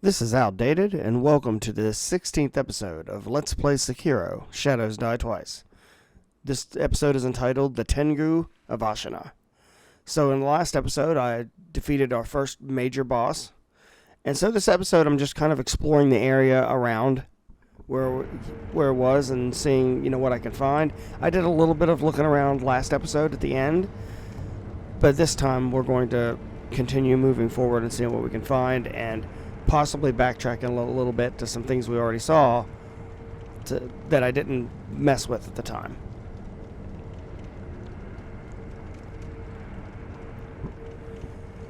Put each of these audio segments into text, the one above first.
This is outdated, and welcome to the 16th episode of Let's Play Sekiro, Shadows Die Twice. This episode is entitled The Tengu of Ashina. So in the last episode, I defeated our first major boss, and so this episode I'm just kind of exploring the area around where it was and seeing, what I can find. I did a little bit of looking around last episode at the end, but this time we're going to continue moving forward and seeing what we can find, and possibly backtracking a little bit to some things we already saw that I didn't mess with at the time.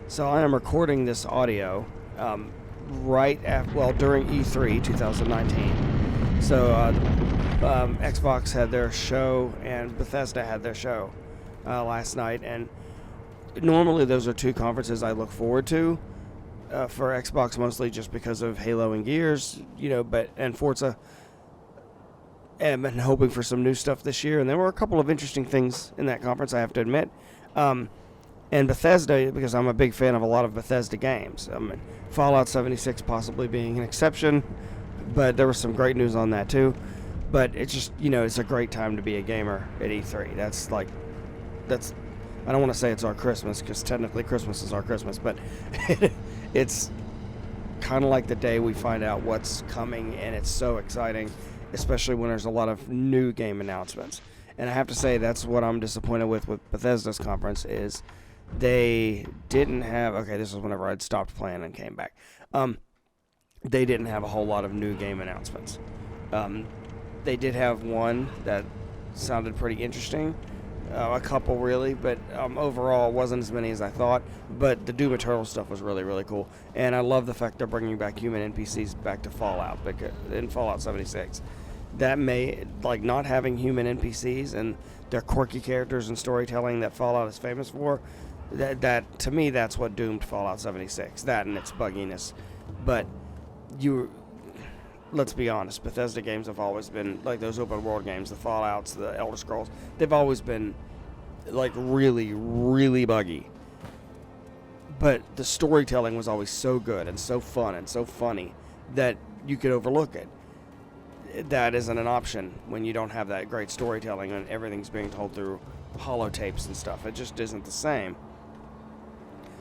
So I am recording this audio during E3 2019. So Xbox had their show and Bethesda had their show last night, and normally those are two conferences I look forward to. For Xbox mostly just because of Halo and Gears, and Forza, and been hoping for some new stuff this year. And there were a couple of interesting things in that conference, I have to admit. And Bethesda, because I'm a big fan of a lot of Bethesda games. Fallout 76 possibly being an exception, but there was some great news on that too. But it's just, it's a great time to be a gamer at E3. That's I don't want to say it's our Christmas, because technically Christmas is our Christmas, but it's kind of like the day we find out what's coming, and it's so exciting, especially when there's a lot of new game announcements. And I have to say, that's what I'm disappointed with Bethesda's conference, is they didn't have, this is whenever I'd stopped playing and came back, they didn't have a whole lot of new game announcements. They did have one that sounded pretty interesting, a couple really, but overall it wasn't as many as I thought. But the Doom Eternal stuff was really, really cool, and I love the fact they're bringing back human NPCs back to Fallout, in Fallout 76. That not having human NPCs and their quirky characters and storytelling that Fallout is famous for, that to me, that's what doomed Fallout 76, that and its bugginess. But let's be honest, Bethesda games have always been, like those open world games, the Fallouts, the Elder Scrolls, they've always been, really, really buggy. But the storytelling was always so good and so fun and so funny that you could overlook it. That isn't an option when you don't have that great storytelling and everything's being told through holotapes and stuff. It just isn't the same.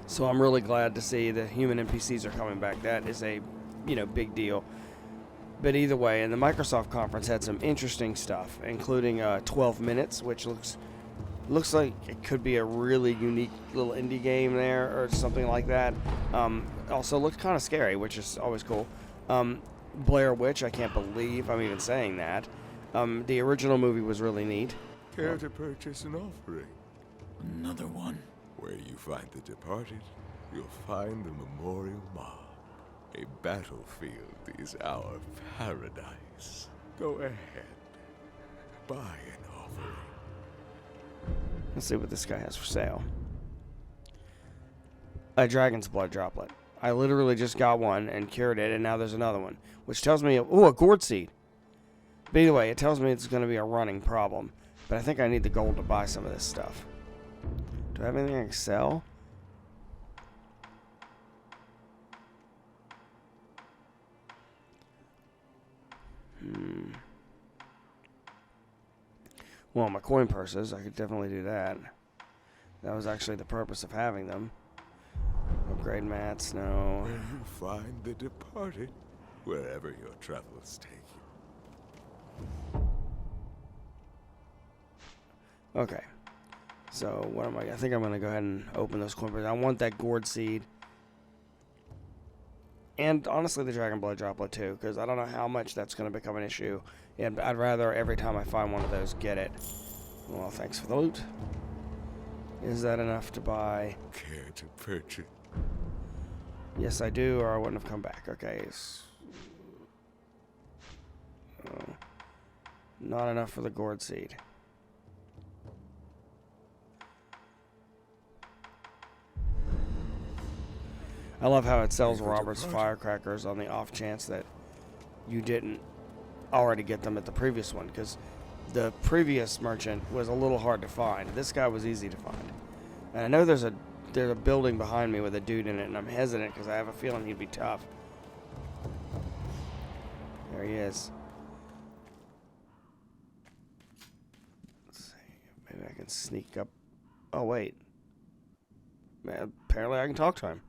So I'm really glad to see the human NPCs are coming back. That is a, big deal. But either way, and the Microsoft conference had some interesting stuff, including 12 Minutes, which looks like it could be a really unique little indie game there or something like that. Also looked kind of scary, which is always cool. Blair Witch, I can't believe I'm even saying that. The original movie was really neat. Care to purchase an offering? Another one. Where you find the departed, you'll find a memorial mob. A battlefield is our paradise. Go ahead. Buy an offering. Let's see what this guy has for sale. A dragon's blood droplet. I literally just got one and cured it, and now there's another one, which tells me, a gourd seed. But either way, it tells me it's going to be a running problem. But I think I need the gold to buy some of this stuff. Do I have anything I can sell? Well, my coin purses, I could definitely do that. That was actually the purpose of having them. Upgrade mats, no. Where you find the departed, wherever your travels take you. Okay. So, what am I think I'm going to go ahead and open those coin purses. I want that gourd seed. And honestly, the dragon blood droplet too, because I don't know how much that's going to become an issue. And I'd rather every time I find one of those, get it. Well, thanks for the loot. Is that enough to buy? Care to purchase? Yes, I do, or I wouldn't have come back. Okay. Not enough for the gourd seed. I love how it sells Robert's firecrackers on the off chance that you didn't already get them at the previous one, because the previous merchant was a little hard to find. This guy was easy to find. And I know there's a building behind me with a dude in it, and I'm hesitant because I have a feeling he'd be tough. There he is. Let's see. Maybe I can sneak up. Oh, wait. Man, apparently I can talk to him.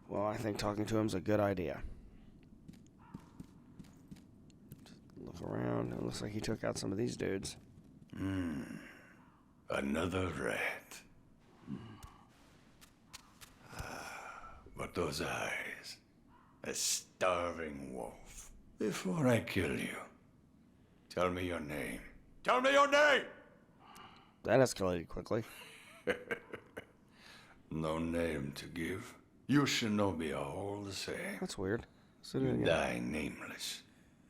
Well, I think talking to him's a good idea. Just look around. It looks like he took out some of these dudes. Another rat. But those eyes. A starving wolf. Before I kill you, tell me your name. Tell me your name! That escalated quickly. No name to give. You shinobi are all the same. That's weird. So You die nameless,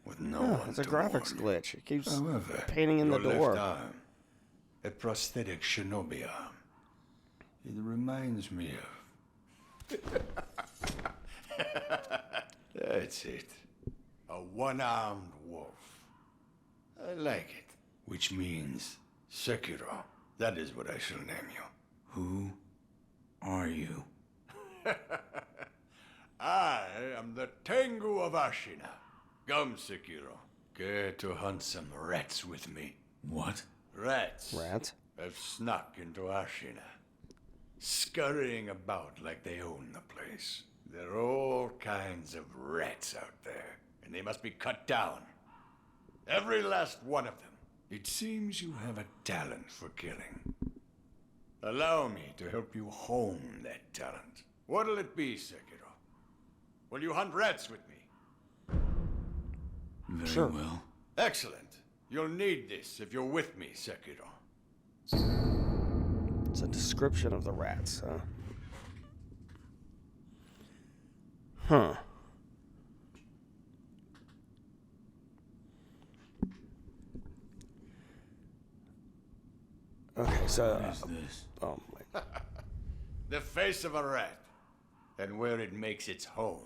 with no oh, one it's a to graphics warn you. glitch. It keeps However, painting in the your door. left arm, a prosthetic shinobi arm. It reminds me of... That's it. A one-armed wolf. I like it. Which means Sekiro. That is what I shall name you. Who are you? I am the Tengu of Ashina. Come, Sekiro. Care to hunt some rats with me? What? Rats. Rats? Have snuck into Ashina. Scurrying about like they own the place. There are all kinds of rats out there, and they must be cut down. Every last one of them. It seems you have a talent for killing. Allow me to help you hone that talent. What'll it be, Sekiro? Will you hunt rats with me? Very Sure. well. Excellent. You'll need this if you're with me, Sekiro. It's a description of the rats, huh? Huh. Okay, so... What is this? oh, my... The face of a rat, and where it makes its home.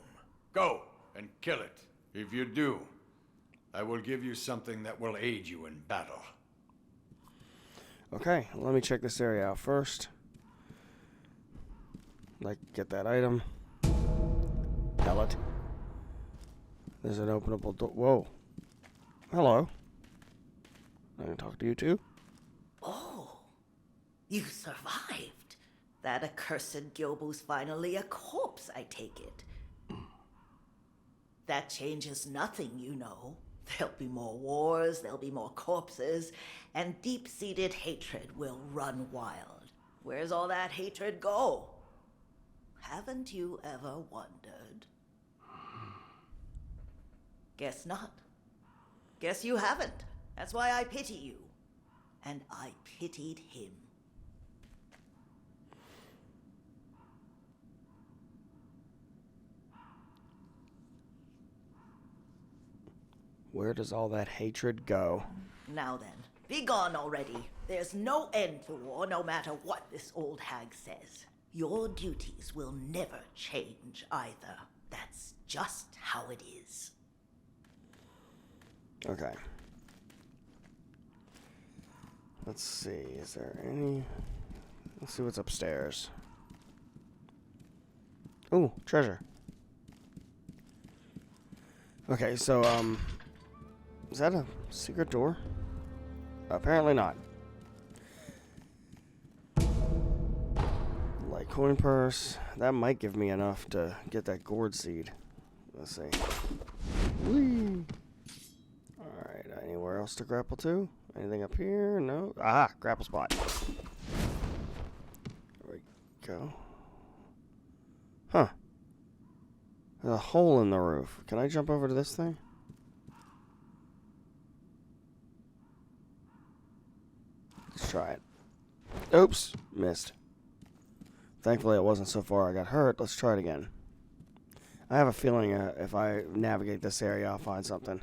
Go and kill it. If you do, I will give you something that will aid you in battle. Okay, let me check this area out first. Like, get that item. Pellet. There's an openable door. Whoa. Hello. I can talk to you too? Oh, you survived. That accursed Gyobu's finally a corpse, I take it. That changes nothing, you know. There'll be more wars, there'll be more corpses, and deep-seated hatred will run wild. Where's all that hatred go? Haven't you ever wondered? Guess not. Guess you haven't. That's why I pity you. And I pitied him. Where does all that hatred go? Now then, be gone already. There's no end to war, no matter what this old hag says. Your duties will never change either. That's just how it is. Okay. Let's see, is there any... let's see what's upstairs. Ooh, treasure. Okay, so, is that a secret door? Apparently not. Like coin purse. That might give me enough to get that gourd seed. Let's see. Whee! Alright, anywhere else to grapple to? Anything up here? No? Ah, grapple spot. There we go. Huh. There's a hole in the roof. Can I jump over to this thing? Let's try it. Oops, missed. Thankfully it wasn't so far I got hurt. Let's try it again. I have a feeling if I navigate this area I'll find something.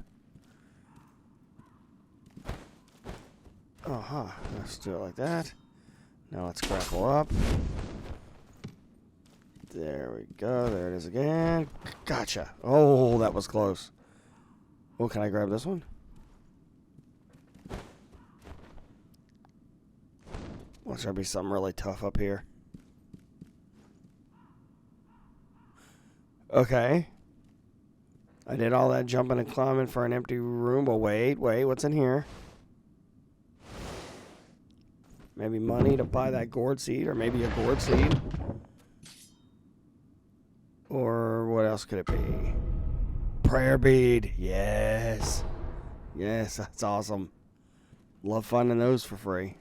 Uh-huh. Let's do it like that. Now let's grapple up. There we go. There it is again. Gotcha. Oh, that was close. Oh, can I grab this one? Watch there be something really tough up here. Okay. I did all that jumping and climbing for an empty room. But wait, what's in here? Maybe money to buy that gourd seed, or maybe a gourd seed. Or what else could it be? Prayer bead. Yes. Yes, that's awesome. Love finding those for free.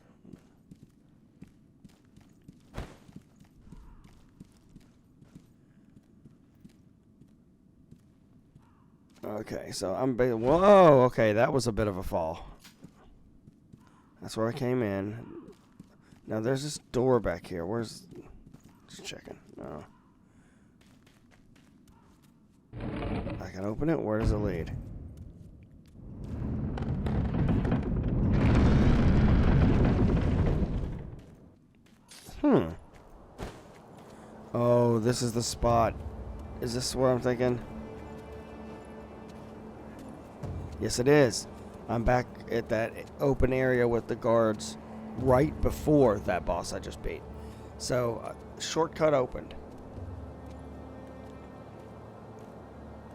Okay, so whoa, okay, that was a bit of a fall. That's where I came in. Now there's this door back here. Where's... Just checking. No. I can open it. Where does it lead? Oh, this is the spot. Is this where I'm thinking? Yes, it is. I'm back at that open area with the guards right before that boss I just beat. So, shortcut opened.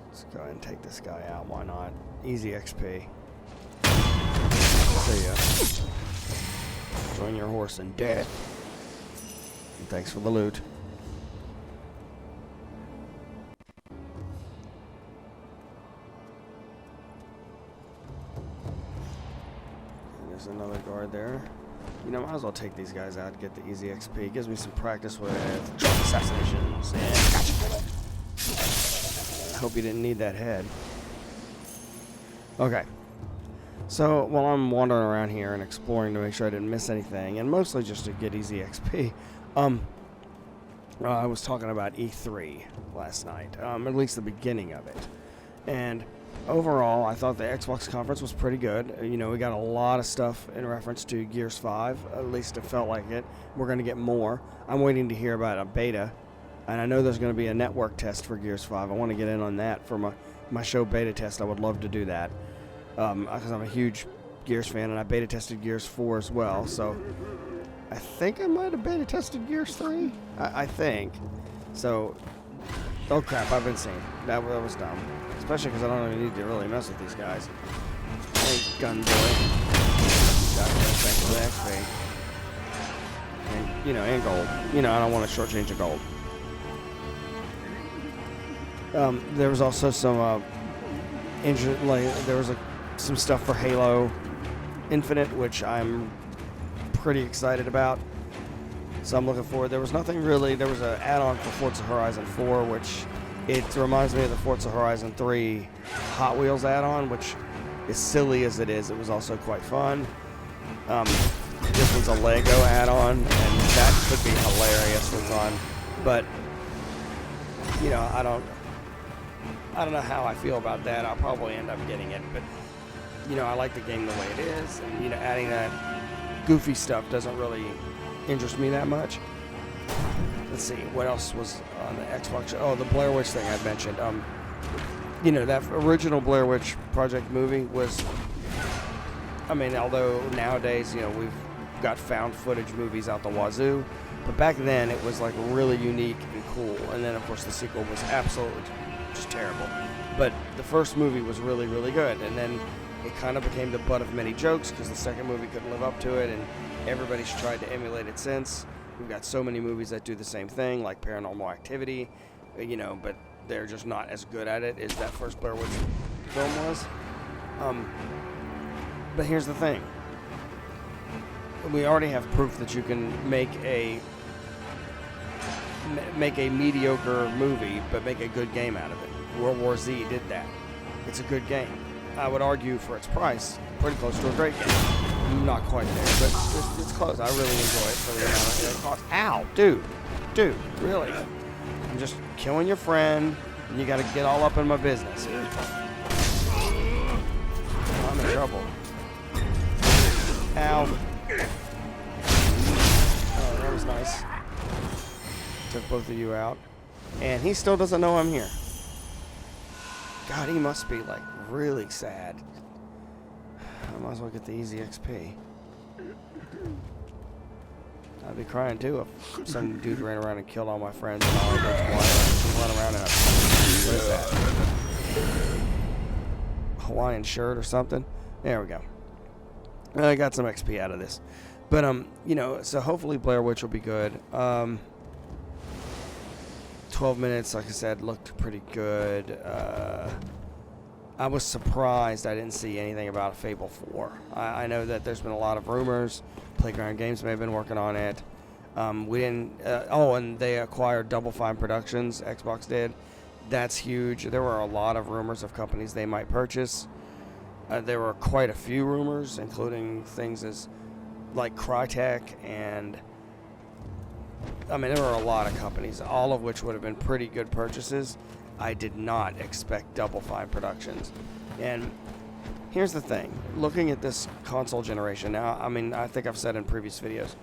Let's go ahead and take this guy out. Why not? Easy XP. See ya. Join your horse in death. And thanks for the loot. There's another guard there. You know, might as well take these guys out and get the easy XP. It gives me some practice with drug assassinations and gotcha bullet. I hope you didn't need that head. Okay. So, while I'm wandering around here and exploring to make sure I didn't miss anything, and mostly just to get easy XP, I was talking about E3 last night, at least the beginning of it. And overall, I thought the Xbox conference was pretty good. You know, we got a lot of stuff in reference to Gears 5. At least it felt like it. We're going to get more. I'm waiting to hear about a beta. And I know there's going to be a network test for Gears 5. I want to get in on that for my show beta test. I would love to do that. Because I'm a huge Gears fan, and I beta tested Gears 4 as well. So I think I might have beta tested Gears 3. I think. So, oh crap, I've been seen. That was dumb. Especially because I don't even need to really mess with these guys. Hey, gun boy. Thanks for the XP. And, you know, and gold. You know, I don't want to shortchange the gold. There was also some, there was some stuff for Halo Infinite, which I'm pretty excited about. So I'm looking forward. There was nothing really. There was an add-on for Forza Horizon 4, which it reminds me of the Forza Horizon 3 Hot Wheels add-on, which, as silly as it is, it was also quite fun. This was a Lego add-on, and that could be hilariously fun. But you know, I don't know how I feel about that. I'll probably end up getting it, but you know, I like the game the way it is, and you know, adding that goofy stuff doesn't really interest me that much. Let's see, what else was on the Xbox? Oh, the Blair Witch thing I mentioned. You know, that original Blair Witch Project movie was, I mean, although nowadays, you know, we've got found footage movies out the wazoo, but back then it was like really unique and cool. And then, of course, the sequel was absolutely just terrible. But the first movie was really, really good. And then it kind of became the butt of many jokes because the second movie couldn't live up to it, and everybody's tried to emulate it since. We've got so many movies that do the same thing, like Paranormal Activity, you know, but they're just not as good at it as that first Blair Witch film was. But here's the thing. We already have proof that you can make a mediocre movie, but make a good game out of it. World War Z did that. It's a good game. I would argue for its price, pretty close to a great game. Not quite there, but it's close. I really enjoy it for the amount it costs. Ow, dude, really? I'm just killing your friend, and you got to get all up in my business here. I'm in trouble. Ow. Oh, that was nice. Took both of you out, and he still doesn't know I'm here. God, he must be like really sad. I might as well get the easy XP. I'd be crying too if some dude ran around and killed all my friends and all I did was run around and what is that? Hawaiian shirt or something. There we go. I got some XP out of this. But, you know, so hopefully Blair Witch will be good. 12 minutes, like I said, looked pretty good. I was surprised I didn't see anything about Fable 4. I know that there's been a lot of rumors. Playground Games may have been working on it. We didn't... and they acquired Double Fine Productions. Xbox did. That's huge. There were a lot of rumors of companies they might purchase. There were quite a few rumors, including things as like Crytek, and I mean, there were a lot of companies, all of which would have been pretty good purchases. I did not expect Double Fine Productions. And here's the thing, looking at this console generation now, I mean, I think I've said in previous videos,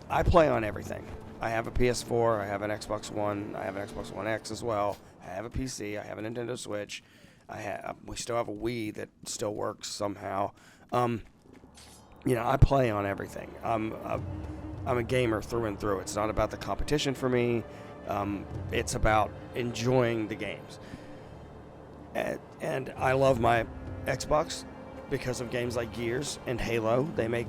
I play on everything. I have a PS4, I have an Xbox One, I have an Xbox One X as well, I have a PC, I have a Nintendo Switch, we still have a Wii that still works somehow. You know, I play on everything. I'm a gamer through and through. It's not about the competition for me. It's about enjoying the games. And I love my Xbox because of games like Gears and Halo. They make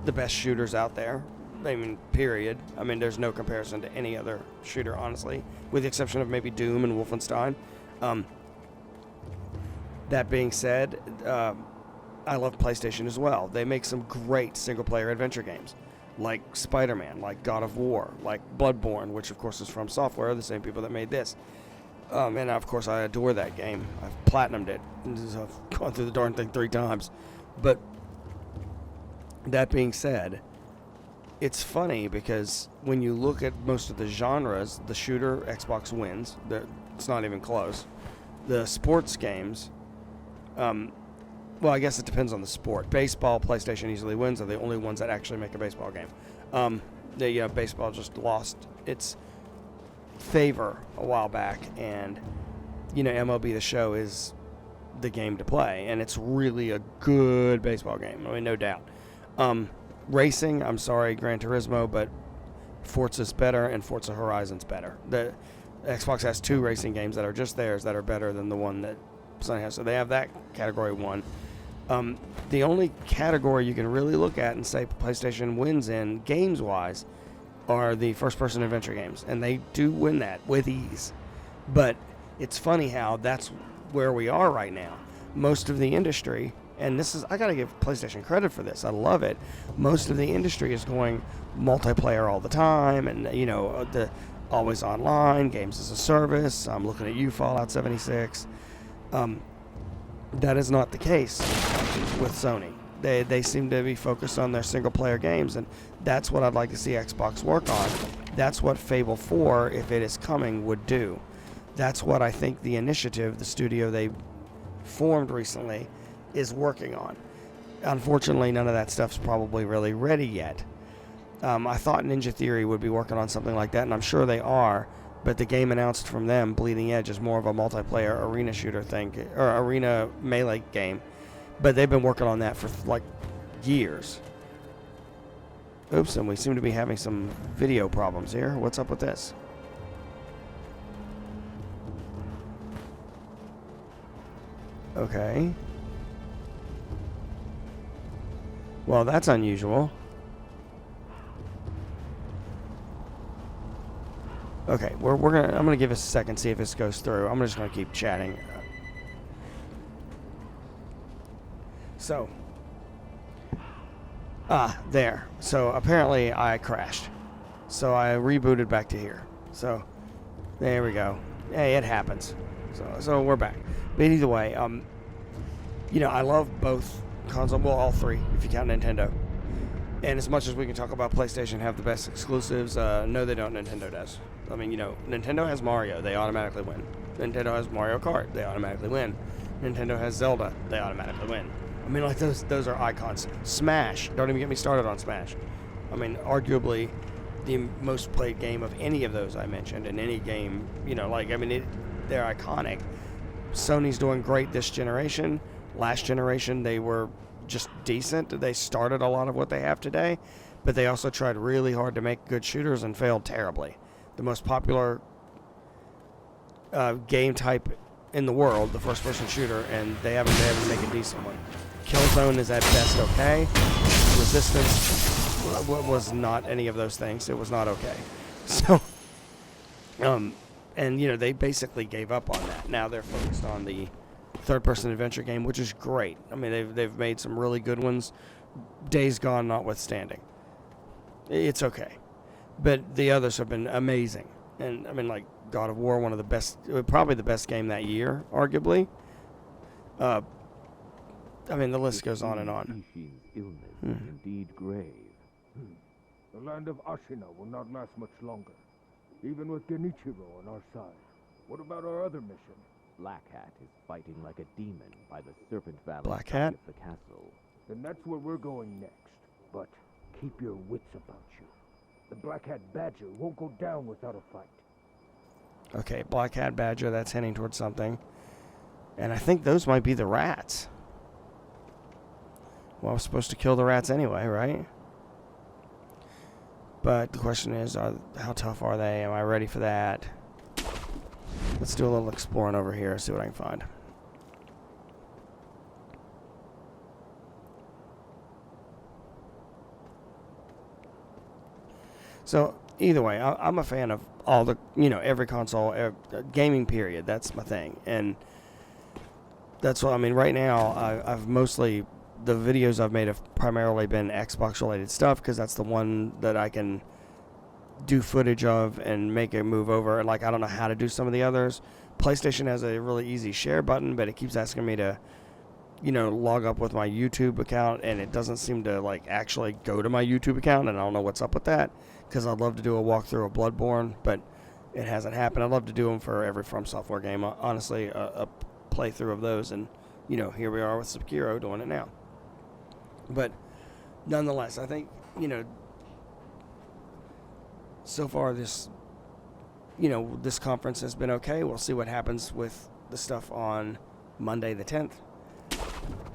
the best shooters out there. I mean, period. I mean, there's no comparison to any other shooter, honestly, with the exception of maybe Doom and Wolfenstein. That being said, I love PlayStation as well. They make some great single-player adventure games, like Spider-Man, like God of War, like Bloodborne, which of course is from Software, the same people that made this. And of course I adore that game. I've platinumed it. I've gone through the darn thing 3 times. But that being said, it's funny because when you look at most of the genres, the shooter, Xbox wins. It's not even close. The sports games, well, I guess it depends on the sport. Baseball, PlayStation easily wins. Are the only ones that actually make a baseball game. Baseball just lost its favor a while back, and you know, MLB The Show is the game to play, and it's really a good baseball game. I mean, no doubt. Racing, I'm sorry, Gran Turismo, but Forza's better, and Forza Horizon's better. The Xbox has 2 racing games that are just theirs that are better than the one that Sony has, so they have that category 1. The only category you can really look at and say PlayStation wins in, games-wise, are the first-person adventure games. And they do win that with ease. But it's funny how that's where we are right now. Most of the industry, and this is, I got to give PlayStation credit for this. I love it. Most of the industry is going multiplayer all the time, and, you know, the always online, games as a service. I'm looking at you, Fallout 76. That is not the case with Sony. They seem to be focused on their single-player games, and that's what I'd like to see Xbox work on. That's what Fable 4, if it is coming, would do. That's what I think the initiative, the studio they formed recently, is working on. Unfortunately, none of that stuff's probably really ready yet. I thought Ninja Theory would be working on something like that, and I'm sure they are. But the game announced from them, Bleeding Edge, is more of a multiplayer arena shooter thing, or arena melee game. But they've been working on that for like years. Oops, and we seem to be having some video problems here. What's up with this? Okay. Well, that's unusual. Okay, I'm gonna give it a second, see if this goes through. I'm just gonna keep chatting. So, there. So apparently I crashed. So I rebooted back to here. So there we go. Hey, it happens. So we're back. But either way, you know, I love both consoles. Well, all 3 if you count Nintendo. And as much as we can talk about PlayStation have the best exclusives, no, they don't. Nintendo does. I mean, you know, Nintendo has Mario, they automatically win. Nintendo has Mario Kart, they automatically win. Nintendo has Zelda, they automatically win. I mean, like, those are icons. Smash, don't even get me started on Smash. I mean, arguably the most played game of any of those I mentioned, in any game, you know, like, I mean, they're iconic. Sony's doing great this generation. Last generation, they were just decent. They started a lot of what they have today, but they also tried really hard to make good shooters and failed terribly. The most popular game type in the world, the first-person shooter, and they haven't been able to make a decent one. Killzone is at best okay. Resistance was not any of those things. It was not okay. So, and they basically gave up on that. Now they're focused on the third-person adventure game, which is great. I mean, they've made some really good ones. Days Gone notwithstanding, it's okay, but the others have been amazing. And I mean, like God of War, one of the best, probably the best game that year, arguably. I mean, the list goes on and on. Ishin's illness is indeed grave. The land of Ashina will not last much longer, even with Genichiro on our side. What about our other mission? Black Hat is fighting like a demon by the Serpent Valley Black side Hat? of the castle. Then that's where we're going next. But keep your wits about you. The Black Hat Badger won't go down without a fight. Okay, Black Hat Badger, that's heading towards something. And I think those might be the rats. Well, I was supposed to kill the rats anyway, right? But the question is, how tough are they? Am I ready for that? Let's do a little exploring over here, see what I can find. So, either way, I'm a fan of all the, every console, gaming period. That's my thing. And that's what, I mean, right now, I've mostly, the videos I've made have primarily been Xbox-related stuff, because that's the one that I can do footage of and make it move over. Like, I don't know how to do some of the others. PlayStation has a really easy share button, but it keeps asking me to, log up with my YouTube account, and it doesn't seem to, like, actually go to my YouTube account, and I don't know what's up with that, because I'd love to do a walkthrough of Bloodborne, but it hasn't happened. I'd love to do them for every From Software game. Honestly, a playthrough of those, and, here we are with Sekiro doing it now. But nonetheless, I think, so far this conference has been okay. We'll see what happens with the stuff on Monday the 10th.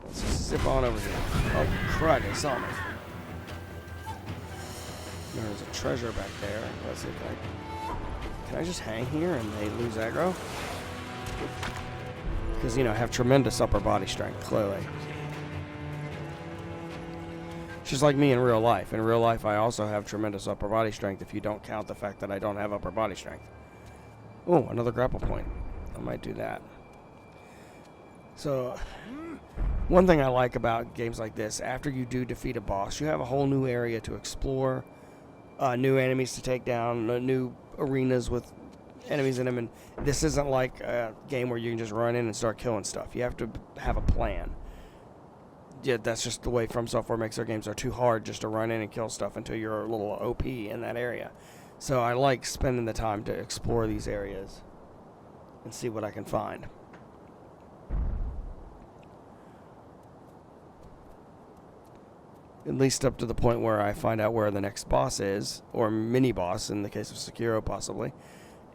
Let's just zip on over here. Oh, crud, they saw me. There's a treasure back there. Let's see if can I just hang here and they lose aggro? Because, I have tremendous upper body strength, clearly. Just like me in real life. In real life, I also have tremendous upper body strength if you don't count the fact that I don't have upper body strength. Oh, another grapple point. I might do that. So, one thing I like about games like this, after you do defeat a boss, you have a whole new area to explore, new enemies to take down, new arenas with enemies in them, and this isn't like a game where you can just run in and start killing stuff. You have to have a plan. Yeah, that's just the way From Software makes their games. Are too hard just to run in and kill stuff until you're a little OP in that area. So I like spending the time to explore these areas and see what I can find. At least up to the point where I find out where the next boss is, or mini boss in the case of Sekiro possibly,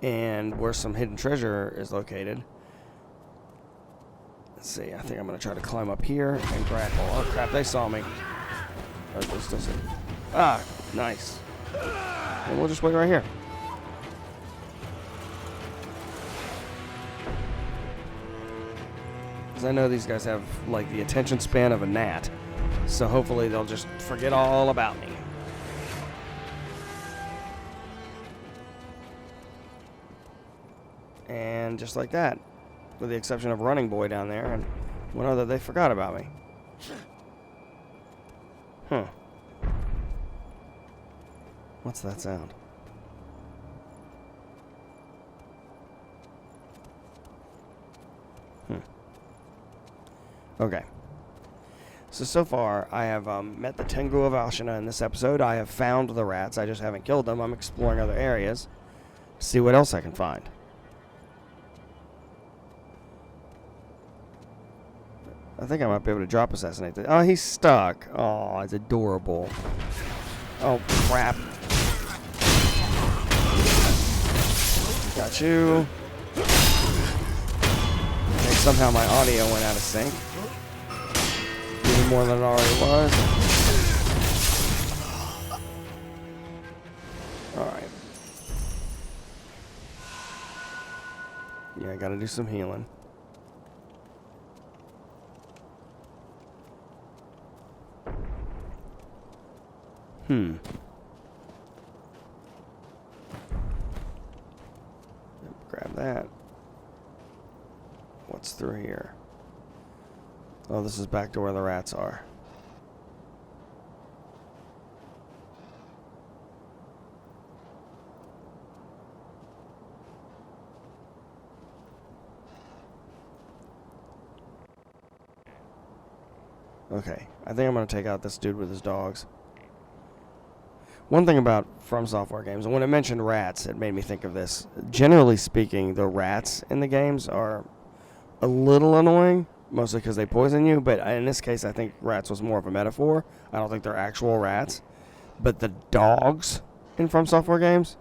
and where some hidden treasure is located. Let's see, I think I'm going to try to climb up here and grapple. Oh crap, they saw me. Oh, this doesn't. Ah, nice. And we'll just wait right here. Because I know these guys have, like, the attention span of a gnat. So hopefully they'll just forget all about me. And just like that, with the exception of Running Boy down there, and one other, they forgot about me. Huh. What's that sound? Okay. So far, I have met the Tengu of Ashina in this episode. I have found the rats. I just haven't killed them. I'm exploring other areas to see what else I can find. I think I might be able to drop assassinate this. Oh, he's stuck. Oh, it's adorable. Oh, crap. Got you. And somehow my audio went out of sync. Even more than it already was. Alright. Yeah, I gotta do some healing. Grab that. What's through here? Oh, this is back to where the rats are. Okay, I think I'm going to take out this dude with his dogs. One thing about From Software games, and when it mentioned rats, it made me think of this. Generally speaking, the rats in the games are a little annoying, mostly because they poison you, but in this case, I think rats was more of a metaphor. I don't think they're actual rats. But the dogs in From Software games,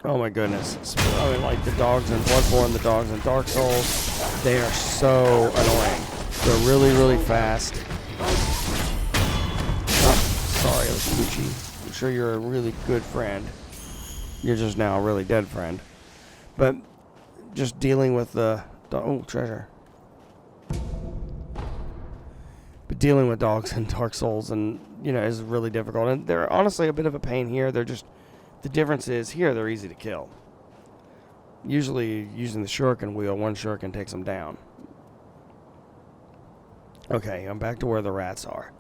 oh my goodness. I mean, like the dogs in Bloodborne, the dogs in Dark Souls, they are so annoying. They're really, really fast. Oh, sorry, it was Poochie. I'm sure you're a really good friend. You're just now a really dead friend. But just dealing with the... Oh, treasure. But dealing with dogs in Dark Souls and, is really difficult. And they're honestly a bit of a pain here. They're just... The difference is here they're easy to kill. Usually using the shuriken wheel, one shuriken takes them down. Okay, I'm back to where the rats are.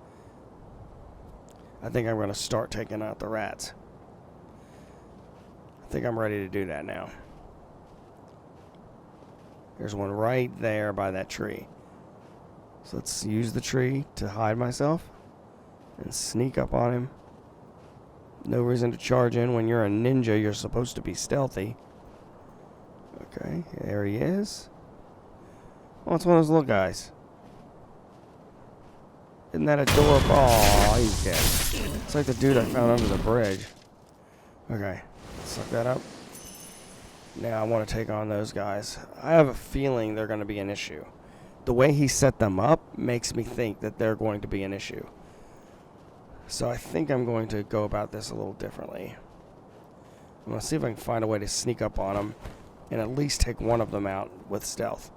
I think I'm going to start taking out the rats. I think I'm ready to do that now. There's one right there by that tree. So let's use the tree to hide myself and sneak up on him. No reason to charge in. When you're a ninja, you're supposed to be stealthy. Okay, there he is. Oh, it's one of those little guys. Isn't that adorable? Oh, he's dead. It's like the dude I found under the bridge. Okay, suck that up. Now I want to take on those guys. I have a feeling they're going to be an issue. The way he set them up makes me think that they're going to be an issue. So I think I'm going to go about this a little differently. I'm going to see if I can find a way to sneak up on them and at least take one of them out with stealth.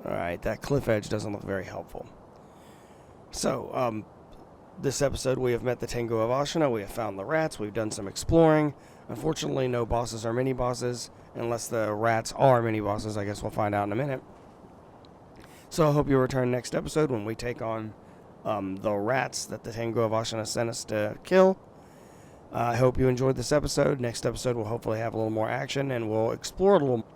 Alright, that cliff edge doesn't look very helpful. So, this episode we have met the Tengu of Ashina, we have found the rats, we've done some exploring. Unfortunately, no bosses or mini-bosses, unless the rats are mini-bosses. I guess we'll find out in a minute. So I hope you'll return next episode when we take on the rats that the Tengu of Ashina sent us to kill. I hope you enjoyed this episode. Next episode we'll hopefully have a little more action and we'll explore it a little more.